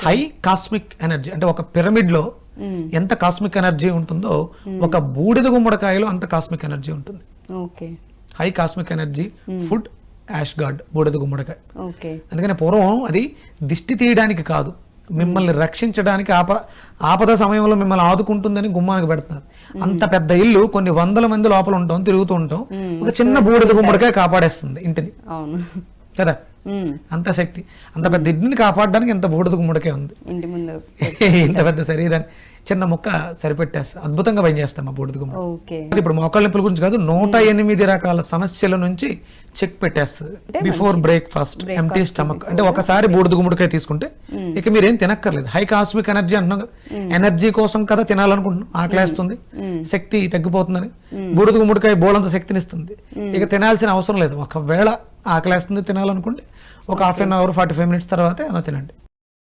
High cosmic energy అంటే ఒక pyramid లో ఎంత కాస్మిక్ ఎనర్జీ ఉంటుందో ఒక బూడిద గుమ్మడికాయలో అంత కాస్మిక్ ఎనర్జీ ఉంటుంది. High cosmic energy food ash gourd బూడిద గుమ్మడికాయ. అందుకని పూర్వం అది దిష్టి తీయడానికి కాదు, మిమ్మల్ని రక్షించడానికి, ఆపద సమయంలో మిమ్మల్ని ఆదుకుంటుందని గుమ్మానికి పెడుతున్నారు. అంత పెద్ద ఇల్లు కొన్ని వందల మంది లోపల ఉంటాం, తిరుగుతూ ఉంటాం, ఒక చిన్న బూడిద గుమ్మడికాయ కాపాడేస్తుంది ఇంటిని కదా. అంత శక్తి, అంత పెద్ద ఇంటిని కాపాడడానికి ఎంత బూడిద గుమ్మడికాయ ఉంది ఇంటి ముందు. ఇంత పెద్ద శరీరాన్ని చిన్న ముక్క సరిపెట్టేస్తా, అద్భుతంగా పనిచేస్తాం ఆ బూడిద గుమ్మడి. ఇప్పుడు మోకాళ్ళ నొప్పుల గురించి కాదు, 108 రకాల సమస్యల నుంచి చెక్ పెట్టేస్తుంది. బిఫోర్ బ్రేక్ఫాస్ట్ ఎంటీ స్టమక్ అంటే ఒకసారి బూడిద గుమ్మడికాయ తీసుకుంటే ఇక మీరేం తినక్కర్లేదు. హై కాస్మిక్ ఎనర్జీ అంటున్నాం, ఎనర్జీ కోసం కదా తినాలనుకుంటున్నాం, ఆకలేస్తుంది, శక్తి తగ్గిపోతుందని బూడిద గుమ్మడికాయ బోలంత శక్తినిస్తుంది. ఇక తినాల్సిన అవసరం లేదు. ఒకవేళ ఆకలేస్తుంది తినాలనుకుంటే ఒక హాఫ్ అన్ అవర్ 45 minutes తర్వాత తినండి.